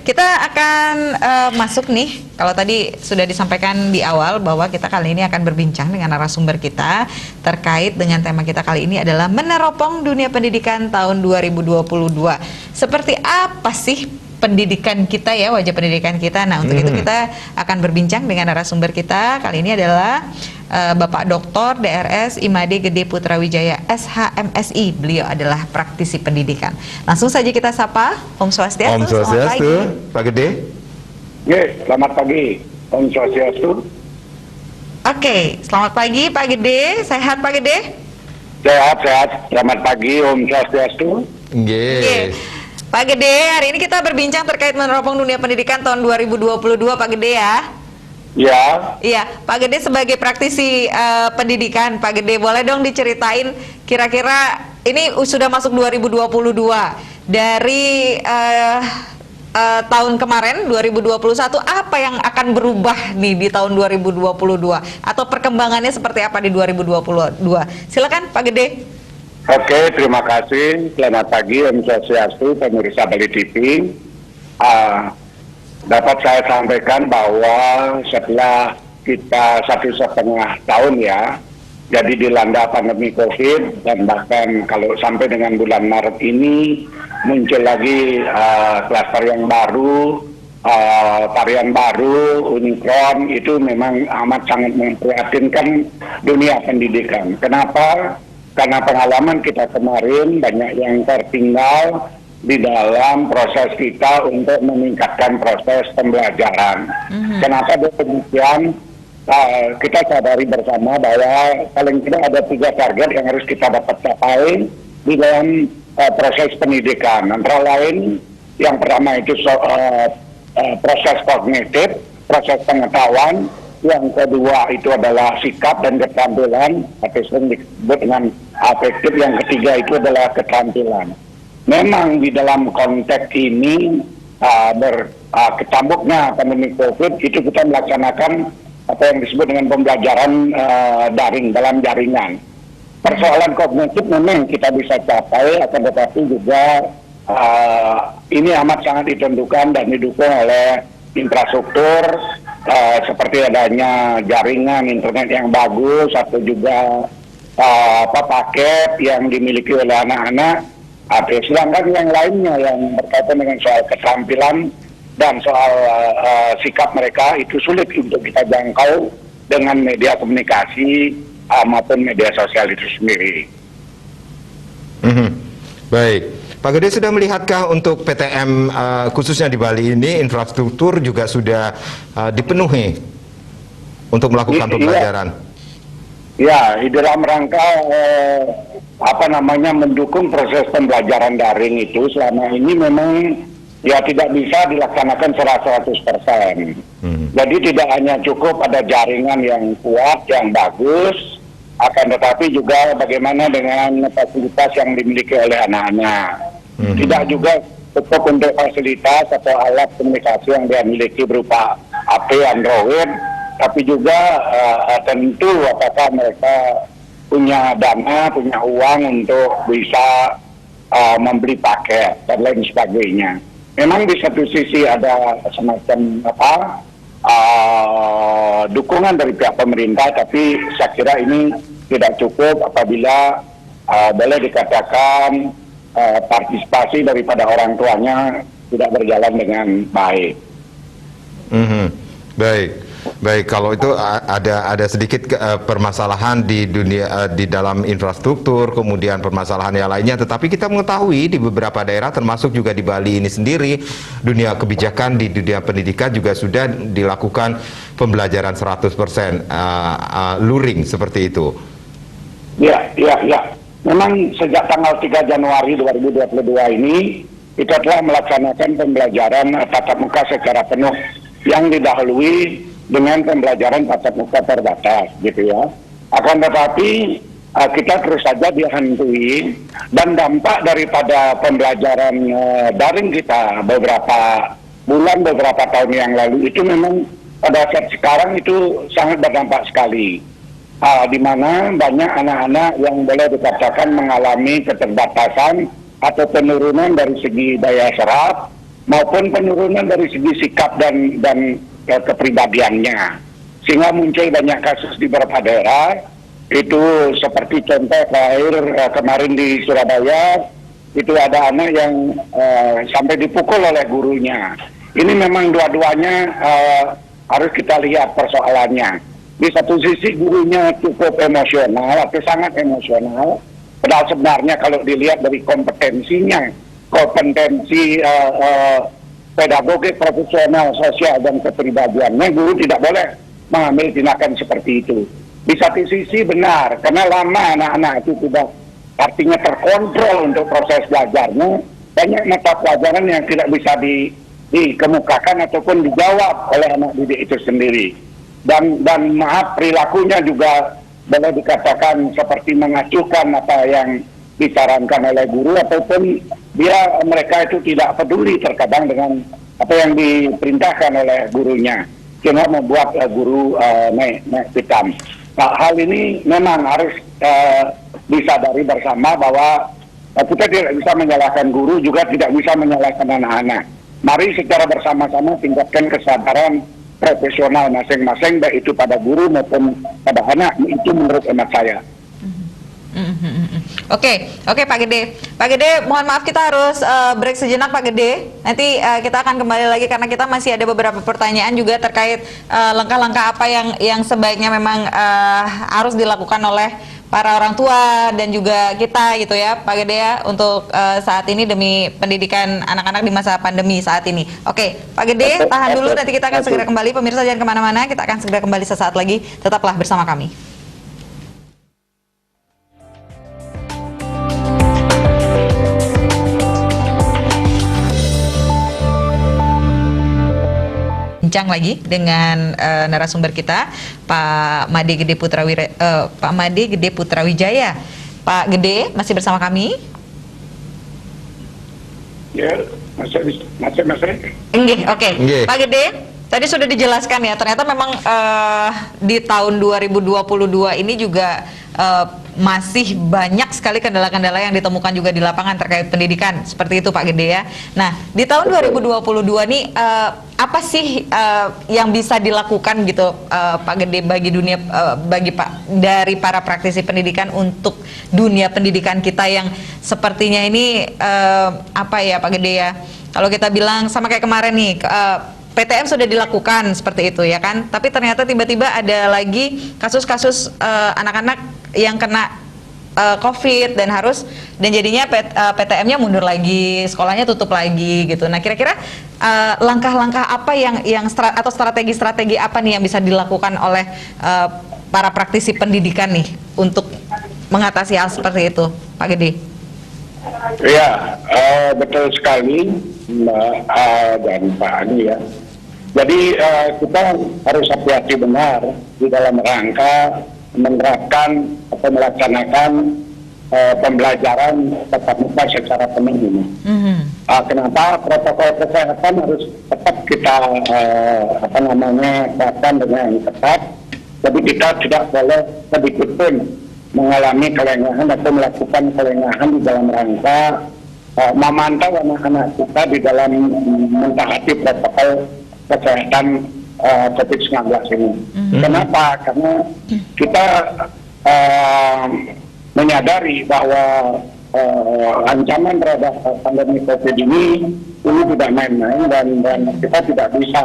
kita akan masuk nih. Kalau tadi sudah disampaikan di awal bahwa kita kali ini akan berbincang dengan narasumber kita terkait dengan tema kita kali ini adalah meneropong dunia pendidikan tahun 2022. Seperti apa sih pendidikan kita ya, wajah pendidikan kita? Nah, untuk itu kita akan berbincang dengan narasumber kita. Kali ini adalah Bapak Dr. DRS Imade Gede Putra Wijaya SHMSI. Beliau adalah praktisi pendidikan. Langsung saja kita sapa. Om Swastiastu. Om Swastiastu, Pak Gede. Ya, selamat pagi. Om Swastiastu. Oke, selamat pagi Pak Gede. Sehat Pak Gede? Sehat. Selamat pagi Om Swastiastu. Oke. Pak Gede, hari ini kita berbincang terkait meneropong dunia pendidikan tahun 2022 Pak Gede ya. Ya. Iya, Pak Gede sebagai praktisi pendidikan, Pak Gede boleh dong diceritain kira-kira ini sudah masuk 2022 dari tahun kemarin 2021 apa yang akan berubah nih di tahun 2022 atau perkembangannya seperti apa di 2022? Silakan Pak Gede. Oke, terima kasih. Selamat pagi Om Swastiastu, pemirsa Bali TV. Dapat saya sampaikan bahwa setelah kita 1,5 tahun ya, jadi dilanda pandemi COVID, dan bahkan kalau sampai dengan bulan Maret ini muncul lagi klaster yang baru, varian baru, Omicron, itu memang amat sangat memprihatinkan dunia pendidikan. Kenapa? Karena pengalaman kita kemarin banyak yang tertinggal di dalam proses kita untuk meningkatkan proses pembelajaran. Kenapa demikian? Kita sadari bersama bahwa paling tidak ada 3 target yang harus kita dapat capai di dalam proses pendidikan. Antara lain, yang pertama itu proses kognitif, proses pengetahuan. Yang kedua itu adalah sikap dan keterampilan, atau sering disebut dengan afektif. Yang ketiga itu adalah keterampilan. Memang di dalam konteks ini ketambuknya pandemi COVID itu kita melaksanakan apa yang disebut dengan pembelajaran daring dalam jaringan. Persoalan kognitif memang kita bisa capai, akan tetapi juga ini amat sangat ditentukan dan didukung oleh infrastruktur seperti adanya jaringan internet yang bagus atau juga paket yang dimiliki oleh anak-anak. Sedangkan yang lainnya yang berkaitan dengan soal keterampilan dan soal sikap mereka itu sulit untuk kita jangkau dengan media komunikasi maupun media sosial itu sendiri. Baik, Pak Gede sudah melihatkah untuk PTM khususnya di Bali ini infrastruktur juga sudah dipenuhi untuk melakukan pembelajaran? Ya, di dalam rangka mendukung proses pembelajaran daring itu selama ini memang ya tidak bisa dilaksanakan 100%. Jadi tidak hanya cukup ada jaringan yang kuat, yang bagus, akan tetapi juga bagaimana dengan fasilitas yang dimiliki oleh anak-anak. Tidak juga cukup untuk fasilitas atau alat komunikasi yang dia miliki berupa HP, Android, tapi juga tentu apakah mereka punya dana, punya uang untuk bisa membeli paket dan lain sebagainya. Memang di satu sisi ada semacam dukungan dari pihak pemerintah, tapi saya kira ini tidak cukup apabila boleh dikatakan partisipasi daripada orang tuanya tidak berjalan dengan baik. Baik, kalau itu ada sedikit permasalahan di dunia di dalam infrastruktur, kemudian permasalahan yang lainnya. Tetapi kita mengetahui di beberapa daerah, termasuk juga di Bali ini sendiri, dunia kebijakan di dunia pendidikan juga sudah dilakukan pembelajaran 100% luring seperti itu. Ya. Memang sejak tanggal 3 Januari 2022 ini kita telah melaksanakan pembelajaran tatap muka secara penuh yang didahului dengan pembelajaran tatap muka terbatas, gitu ya. Akan tetapi kita terus saja dihantui, dan dampak daripada pembelajaran daring kita beberapa bulan, beberapa tahun yang lalu itu memang pada saat sekarang itu sangat berdampak sekali. Di mana banyak anak-anak yang boleh dikatakan mengalami keterbatasan atau penurunan dari segi daya serap, maupun penurunan dari segi sikap dan kepribadiannya, sehingga muncul banyak kasus di beberapa daerah. Itu seperti contoh terakhir kemarin di Surabaya, itu ada anak yang sampai dipukul oleh gurunya. Ini memang dua-duanya harus kita lihat persoalannya. Di satu sisi gurunya cukup emosional atau sangat emosional, padahal sebenarnya kalau dilihat dari kompetensinya, kompetensi pedagogik, profesional, sosial, dan kepribadiannya, guru tidak boleh mengambil tindakan seperti itu. Di satu sisi benar, karena lama anak-anak itu tidak artinya terkontrol untuk proses belajarnya, banyak mata pelajaran yang tidak bisa dikemukakan ataupun dijawab oleh anak didik itu sendiri. Dan maaf, perilakunya juga boleh dikatakan seperti mengacuhkan apa yang disarankan oleh guru, ataupun mereka itu tidak peduli terkadang dengan apa yang diperintahkan oleh gurunya, sehingga membuat guru naik pitam. Nah, hal ini memang harus disadari bersama bahwa kita tidak bisa menyalahkan guru, juga tidak bisa menyalahkan anak-anak. Mari secara bersama-sama tingkatkan kesadaran profesional masing-masing, baik itu pada guru maupun pada anak. Itu menurut hemat saya. Oke, Pak Gede. Pak Gede, mohon maaf kita harus break sejenak Pak Gede. Nanti kita akan kembali lagi karena kita masih ada beberapa pertanyaan juga terkait langkah-langkah apa yang sebaiknya memang harus dilakukan oleh para orang tua dan juga kita gitu ya Pak Gede ya, untuk saat ini demi pendidikan anak-anak di masa pandemi saat ini. Oke, Pak Gede tahan dulu, nanti kita akan segera kembali. Pemirsa jangan kemana-mana, kita akan segera kembali sesaat lagi. Tetaplah bersama kami. Bincang lagi dengan narasumber kita, Pak Made Gede Putrawijaya. Pak Gede masih bersama kami? Ya, masih. Oke. Pak Gede, tadi sudah dijelaskan ya, ternyata memang di tahun 2022 ini juga masih banyak sekali kendala-kendala yang ditemukan juga di lapangan terkait pendidikan, seperti itu Pak Gede ya. Nah, di tahun 2022 nih apa sih yang bisa dilakukan gitu Pak Gede bagi dunia dari para praktisi pendidikan untuk dunia pendidikan kita yang sepertinya ini apa ya Pak Gede ya, kalau kita bilang sama kayak kemarin nih PTM sudah dilakukan seperti itu ya kan, tapi ternyata tiba-tiba ada lagi kasus-kasus anak-anak yang kena COVID dan jadinya PTM-nya mundur lagi, sekolahnya tutup lagi gitu. Nah, kira-kira langkah-langkah apa atau strategi-strategi apa nih yang bisa dilakukan oleh para praktisi pendidikan nih untuk mengatasi hal seperti itu, Pak Gede? Ya, betul sekali Mbak dan Pak Ani ya. Jadi kita harus hati-hati benar di dalam rangka menerapkan atau melaksanakan pembelajaran tatap muka secara penuh ini. Kenapa protokol kesehatan harus tetap kita terapkan dengan ketat. Jadi kita tidak boleh sedikit pun mengalami kelengahan atau melakukan kelengahan di dalam rangka memantau anak-anak kita di dalam mentaati protokol kesehatan COVID-19 ini. Kenapa? Karena kita menyadari bahwa ancaman terhadap pandemi COVID ini tidak main-main, dan kita tidak bisa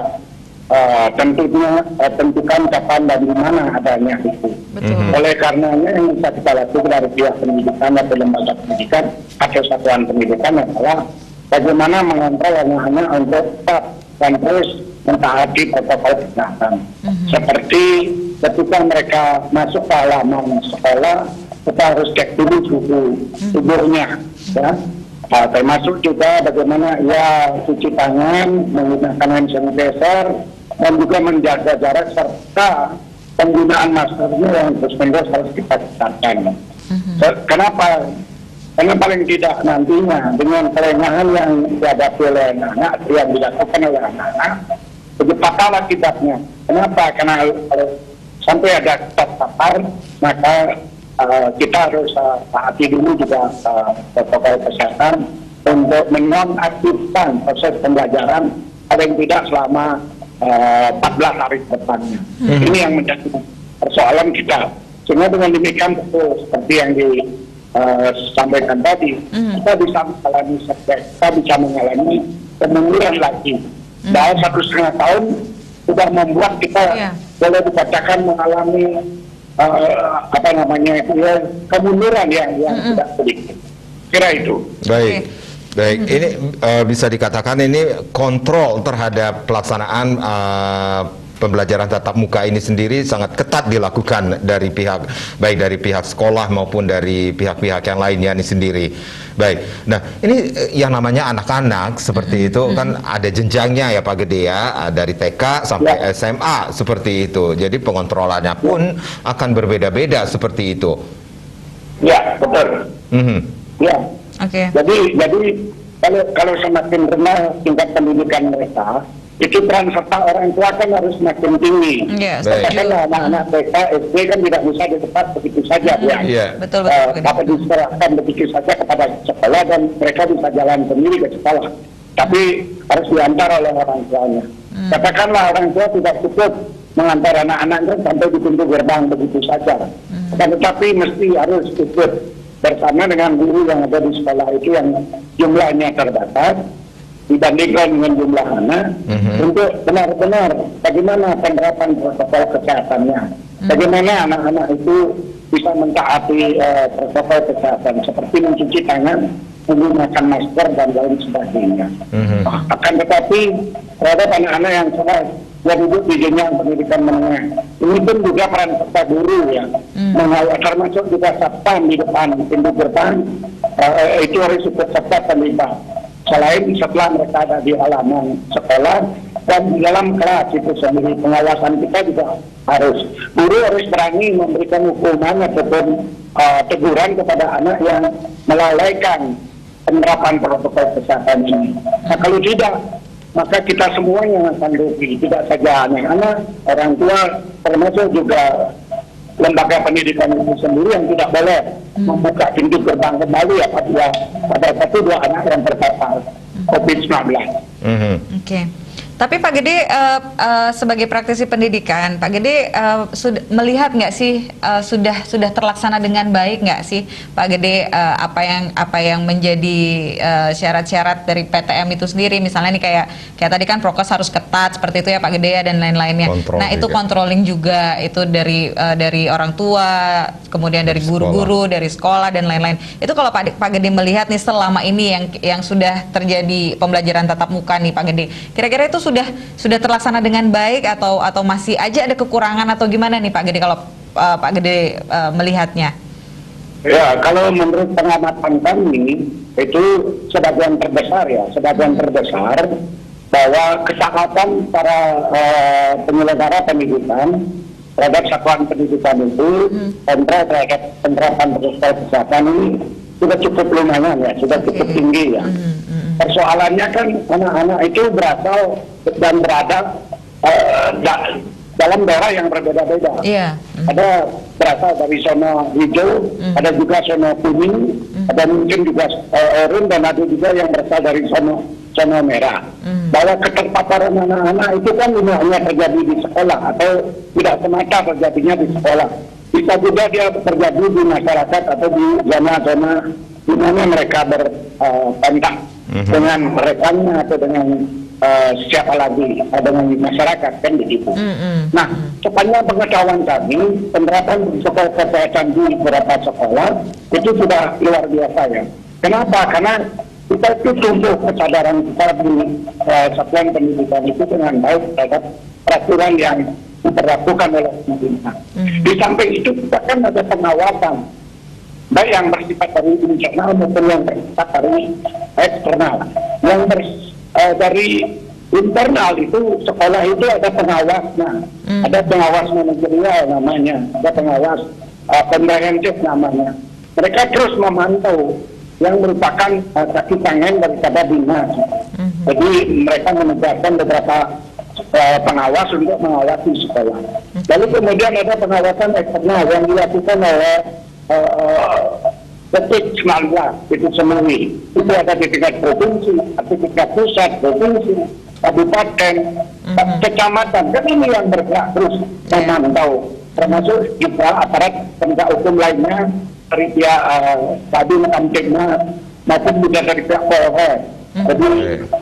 tentukan kapan dan di mana adanya itu. Oleh karenanya yang bisa kita lakukan dari pihak pendidikan atau lembaga pendidikan atau satuan pendidikan adalah bagaimana mengontrol anak-anak untuk tetap dan terus mentaati protokol kesehatan. Seperti ketika mereka masuk ke halaman sekolah, kita harus cek dulu suhu tubuhnya, ya. Termasuk juga bagaimana cuci tangan, menggunakan hand sanitizer, dan juga menjaga jarak serta penggunaan maskernya yang terus-menerus harus kita tingkatkan. Kenapa? Karena paling tidak nantinya dengan kelengahan yang dihadapi oleh anak-anak, yang dilakukan oleh anak-anak, begitu fatal akibatnya. Kenapa? Karena kalau sampai ada terpapar, maka kita harus taati dulu juga protokol kesehatan untuk menonaktifkan proses pembelajaran paling tidak selama 14 hari ke depannya. Ini yang menjadi persoalan kita. Sehingga dengan demikian betul seperti yang disampaikan tadi, kita bisa mengalami setback, kita bisa mengalami kemunduran lagi. Dalam 1,5 tahun sudah membuat kita boleh dikatakan mengalami kemunduran yang tidak sedikit. Kira itu. Baik. Baik, ini bisa dikatakan ini kontrol terhadap pelaksanaan pembelajaran tatap muka ini sendiri sangat ketat dilakukan dari pihak, baik dari pihak sekolah maupun dari pihak-pihak yang lainnya ini sendiri. Baik, nah ini yang namanya anak-anak seperti itu kan ada jenjangnya ya Pak Gede ya, dari TK sampai SMA seperti itu. Jadi pengontrolannya pun akan berbeda-beda seperti itu. Ya, betul. Ya. Oke. Jadi kalau semakin rendah tingkat pendidikan mereka, itu peran serta orang tua kan harus semakin tinggi. Katakanlah anak-anak TK, SD kan tidak bisa dilepas begitu saja, Betul. Dapat diserahkan begitu saja kepada sekolah dan mereka bisa jalan sendiri ke sekolah. Tapi harus diantar oleh orang tuanya. Katakanlah orang tua tidak cukup mengantar anak-anaknya sampai di pintu gerbang begitu saja. Tetapi mesti harus ikut bersama dengan guru yang ada di sekolah itu yang jumlahnya terbatas dibandingkan dengan jumlah anak untuk benar-benar bagaimana penerapan protokol kesehatannya, bagaimana anak-anak itu bisa mentaati protokol kesehatan seperti mencuci tangan, menggunakan masker dan lain sebagainya. Akan tetapi terhadap anak-anak yang yang duduk di jenjang pendidikan menengah, ini pun juga peran serta guru ya, mengawal termasuk juga satpam di depan pintu gerbang, itu harus ikut serta terlibat. Selain setelah mereka ada di halaman sekolah dan di dalam kelas itu sendiri, pengawasan kita juga harus, guru harus berani memberikan hukuman ataupun teguran kepada anak yang melalaikan penerapan protokol kesehatan ini. Nah kalau tidak, maka kita semua yang akan rugi, tidak saja anak-anak, orang tua, termasuk juga lembaga pendidikan itu sendiri yang tidak boleh membuka pintu gerbang kembali apabila ada 1-2 anak yang terpapar COVID-19. Oke. Tapi Pak Gede sebagai praktisi pendidikan, Pak Gede melihat nggak sih sudah terlaksana dengan baik nggak sih Pak Gede apa yang menjadi syarat-syarat dari PTM itu sendiri, misalnya nih kayak tadi kan prokes harus ketat seperti itu ya Pak Gede ya, dan lain-lainnya. Nah itu controlling juga itu dari orang tua, kemudian dari guru-guru, dari sekolah dan lain-lain. Itu kalau Pak Gede melihat nih selama ini yang sudah terjadi pembelajaran tatap muka nih Pak Gede, kira-kira itu sudah terlaksana dengan baik atau masih aja ada kekurangan atau gimana nih Pak Gede kalau Pak Gede melihatnya? Ya, kalau menurut pengamatan kami itu sebagian terbesar bahwa kesepakatan para penyelenggara pendidikan terhadap satuan pendidikan itu terhadap penerapan protokol kesehatan ini sudah cukup lumayan ya, sudah cukup tinggi ya. Persoalannya kan anak-anak itu berasal dan berada dalam daerah yang berbeda-beda. Ada berasal dari zona hijau, ada juga zona kuning, ada mungkin juga oranye, dan ada juga yang berasal dari zona merah. Bahwa keterpaparan anak-anak itu kan tidak hanya terjadi di sekolah atau tidak semata terjadinya di sekolah. Bisa juga dia terjadi di masyarakat atau di zona-zona di mana mereka berkontak dengan rekannya atau dengan siapa lagi, dengan masyarakat kan begitu. Nah, sepanjang pengetahuan kami, penerapan protokol kesehatan di beberapa sekolah itu sudah luar biasa ya. Kenapa? Karena kita itu tumbuh kesadaran kita di satuan pendidikan itu dengan baik terhadap peraturan yang diberlakukan oleh pemerintah. Di samping itu kita kan ada pengawasan, baik yang bersifat dari internal maupun yang bersifat dari eksternal. Yang dari internal itu sekolah itu ada pengawasnya, ada pengawas manajerial namanya, ada pengawas komprehensif namanya. Mereka terus memantau yang merupakan kaki tangan daripada dinas. Jadi mereka menegaskan beberapa pengawas untuk mengawasi sekolah. Lalu kemudian ada pengawasan eksternal yang dilakukan oleh COVID-19 itu sendiri. Itu ada di tingkat provinsi, di tingkat pusat, provinsi, kabupaten, kecamatan. Dan ini yang bergerak terus memantau, termasuk juga aparat penegak hukum lainnya dari pihak tadi Kamtibmas maupun juga dari pihak Polres. Jadi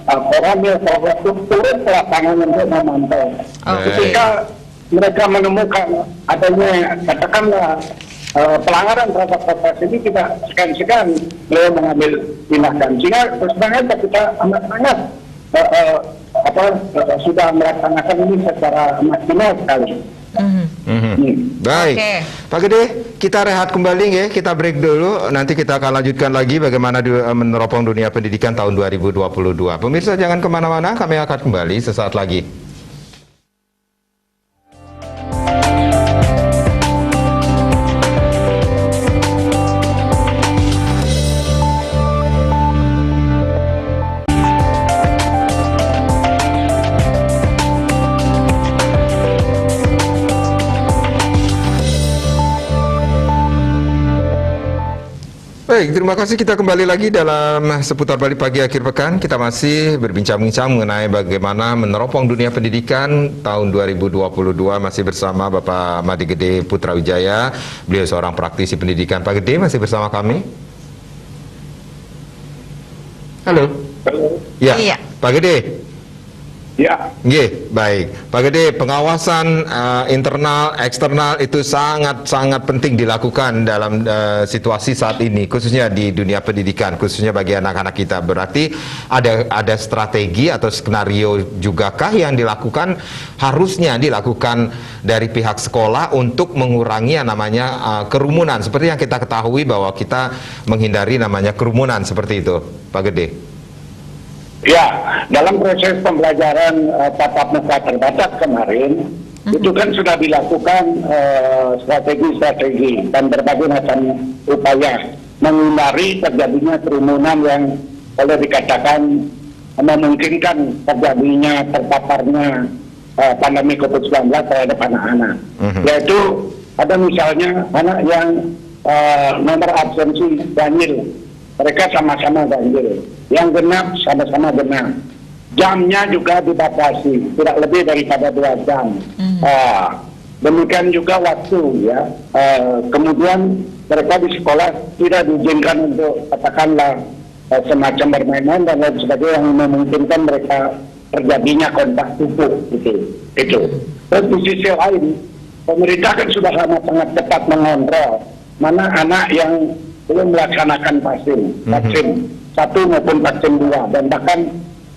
Koramil Polres itu turun ke lapangan untuk memantau. Ketika mereka menemukan adanya katakanlah pelanggaran terhadap proses ini, kita segan-segan beliau mengambil tindakan. Sehingga sebenarnya kita amat sangat sudah melaksanakan ini secara maksimal sekali. Baik, Pak Gede, kita rehat kembali ya, kita break dulu, nanti kita akan lanjutkan lagi bagaimana meneropong dunia pendidikan tahun 2022. Pemirsa jangan kemana-mana, kami akan kembali sesaat lagi. Baik, terima kasih. Kita kembali lagi dalam seputar Bali Pagi akhir pekan. Kita masih berbincang-bincang mengenai bagaimana meneropong dunia pendidikan tahun 2022. Masih bersama Bapak Madi Gede Putra Wijaya. Beliau seorang praktisi pendidikan. Pak Gede masih bersama kami. Halo. Ya, Iya. Pak Gede. Ya. Baik. Pak Gede, pengawasan internal, eksternal itu sangat-sangat penting dilakukan dalam situasi saat ini, khususnya di dunia pendidikan, khususnya bagi anak-anak kita. Berarti ada strategi atau skenario jugakah yang dilakukan, harusnya dilakukan dari pihak sekolah untuk mengurangi yang namanya kerumunan, seperti yang kita ketahui bahwa kita menghindari namanya kerumunan seperti itu, Pak Gede. Ya, dalam proses pembelajaran tatap muka terbatas kemarin, itu kan sudah dilakukan strategi-strategi dan berbagai macam upaya menghindari terjadinya kerumunan yang boleh dikatakan memungkinkan terjadinya terpaparnya pandemi COVID-19 terhadap anak-anak. Yaitu ada misalnya anak yang nomor absensi ganjil, mereka sama-sama ganjil. Yang genap sama-sama genap. Jamnya juga dibatasi, tidak lebih daripada 2 jam. Demikian juga waktu, ya. Kemudian mereka di sekolah tidak diizinkan untuk katakanlah semacam bermain-main dan lain sebagainya yang memungkinkan mereka terjadinya kontak tubuh, gitu. Itu. Terus di sisi lain, pemerintah kan sudah sangat ketat mengontrol mana anak yang belum melaksanakan vaksin 1 maupun vaksin 2, dan bahkan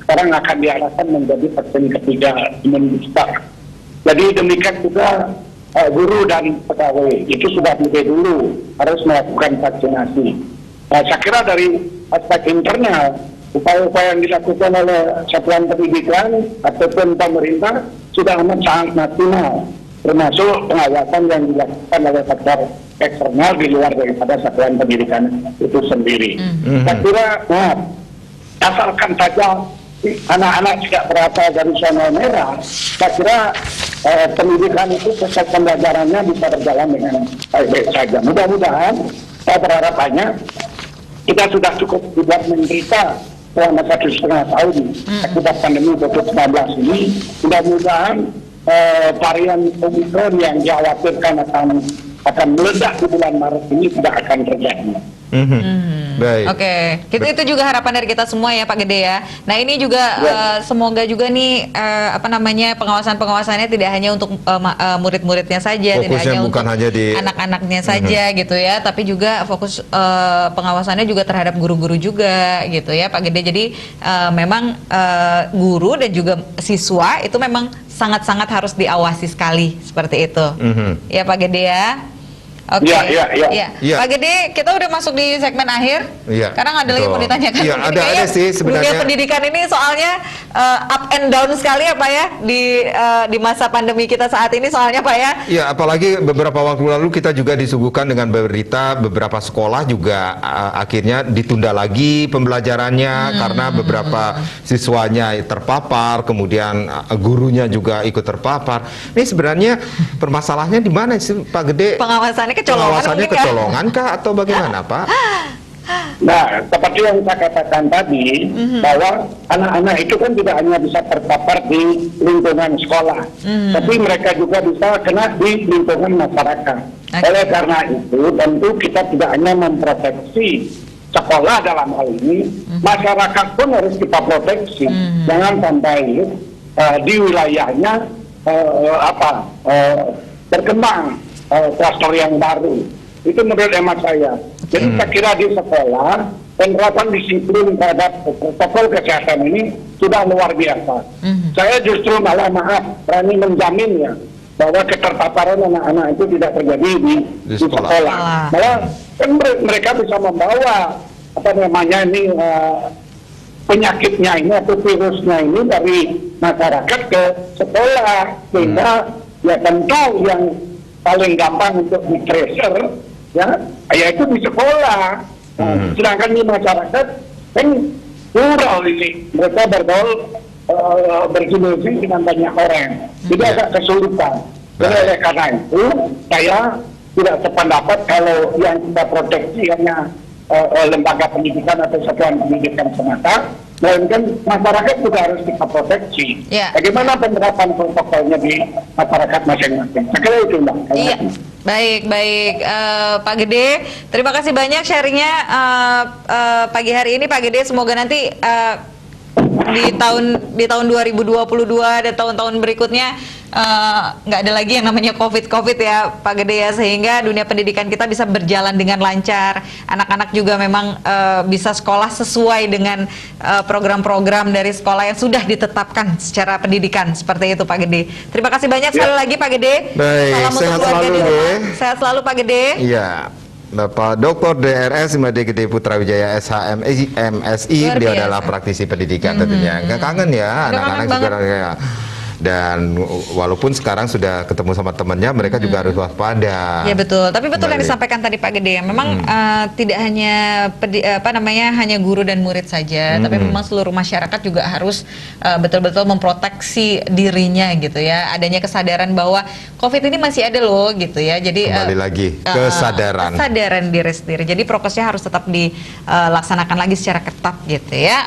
sekarang akan diarahkan menjadi vaksin ketiga imun booster. Jadi demikian juga guru dan pegawai itu sudah lebih dulu harus melakukan vaksinasi. Saya kira dari aspek internal, upaya-upaya yang dilakukan oleh satuan pendidikan ataupun pemerintah sudah amat sangat maksimal, termasuk pengawasan yang dilakukan oleh faktor eksternal di luar daripada satuan pendidikan itu sendiri. Saya kira, asalkan saja anak-anak tidak berasal dari zona merah, saya kira pendidikan itu proses pembelajarannya bisa berjalan dengan baik-baik saja. Mudah-mudahan, saya berharapannya kita sudah cukup dibuat menderita selama 1,5 tahun akibat pandemi COVID-19 ini. Mudah-mudahan varian Omicron yang dikhawatirkan akan meledak di bulan Maret ini tidak akan terjadi. Baik. Oke, itu juga harapan dari kita semua ya Pak Gede ya. Nah ini juga semoga juga nih pengawasan-pengawasannya tidak hanya untuk murid-muridnya saja, Fokusnya tidak hanya bukan untuk hanya di anak-anaknya saja gitu ya, tapi juga fokus pengawasannya juga terhadap guru-guru juga gitu ya Pak Gede. Jadi memang guru dan juga siswa itu memang sangat-sangat harus diawasi sekali seperti itu. Ya Pak Gede ya. Oke. Iya. Pak Gede, kita udah masuk di segmen akhir. Iya. Karena ada lagi mau ditanyakan. Iya, ada sih sebenarnya. Dunia pendidikan ini soalnya up and down sekali ya Pak ya di masa pandemi kita saat ini soalnya Pak ya. Ya, apalagi beberapa waktu lalu kita juga disuguhkan dengan berita beberapa sekolah juga akhirnya ditunda lagi pembelajarannya karena beberapa siswanya terpapar, kemudian gurunya juga ikut terpapar. Ini sebenarnya permasalahannya di mana sih Pak Gede? Pengawasannya kecolongan pengawasannya mungkin ya? kecolongan kah atau bagaimana, Pak? Nah, seperti yang saya katakan tadi, bahwa anak-anak itu kan tidak hanya bisa terpapar di lingkungan sekolah, tapi mereka juga bisa kena di lingkungan masyarakat. Oleh karena itu, tentu kita tidak hanya memproteksi sekolah dalam hal ini, masyarakat pun harus kita proteksi. Jangan sampai di wilayahnya berkembang klaster yang baru. Itu menurut hemat saya. Jadi saya kira di sekolah penerapan disiplin terhadap protokol kesehatan ini sudah luar biasa. Saya justru malah berani menjamin ya bahwa keterpaparan anak-anak itu tidak terjadi di sekolah. Malah kan mereka bisa membawa penyakitnya ini atau virusnya ini dari masyarakat ke sekolah, sehingga ya tentu yang paling gampang untuk di-tracer ya itu di sekolah. Sedangkan di masyarakat kan plural ini, mereka bergaul bersinergi dengan banyak orang, jadi agak kesulitan. Jadi oleh karena itu saya tidak sependapat kalau yang kita proteksi hanya lembaga pendidikan atau satuan pendidikan semata, melainkan masyarakat juga harus kita proteksi. Bagaimana penerapan protokolnya di masyarakat masing-masing? Saya kira itu, Mbak. Iya. Baik, Pak Gede. Terima kasih banyak sharingnya pagi hari ini, Pak Gede. Semoga nanti di tahun 2022 dan tahun-tahun berikutnya nggak ada lagi yang namanya COVID ya, Pak Gede ya, sehingga dunia pendidikan kita bisa berjalan dengan lancar. Anak-anak juga memang bisa sekolah sesuai dengan program-program dari sekolah yang sudah ditetapkan secara pendidikan, seperti itu, Pak Gede. Terima kasih banyak sekali lagi, Pak Gede. Baik, salam untuk sehat keluarga selalu, di rumah. Sehat selalu, Pak Gede. Iya. Bapak Dr. DRS Imade Gede Putra Wijaya SHMSI, beliau adalah praktisi pendidikan tentunya. Nggak kangen ya anak-anak juga ya. Dan walaupun sekarang sudah ketemu sama temannya, mereka juga harus waspada. Ya betul, tapi betul yang disampaikan tadi Pak Gede, memang tidak hanya hanya guru dan murid saja, tapi memang seluruh masyarakat juga harus betul-betul memproteksi dirinya gitu ya. Adanya kesadaran bahwa COVID ini masih ada loh gitu ya. Jadi kembali lagi kesadaran diri sendiri. Jadi prokesnya harus tetap dilaksanakan lagi secara ketat gitu ya.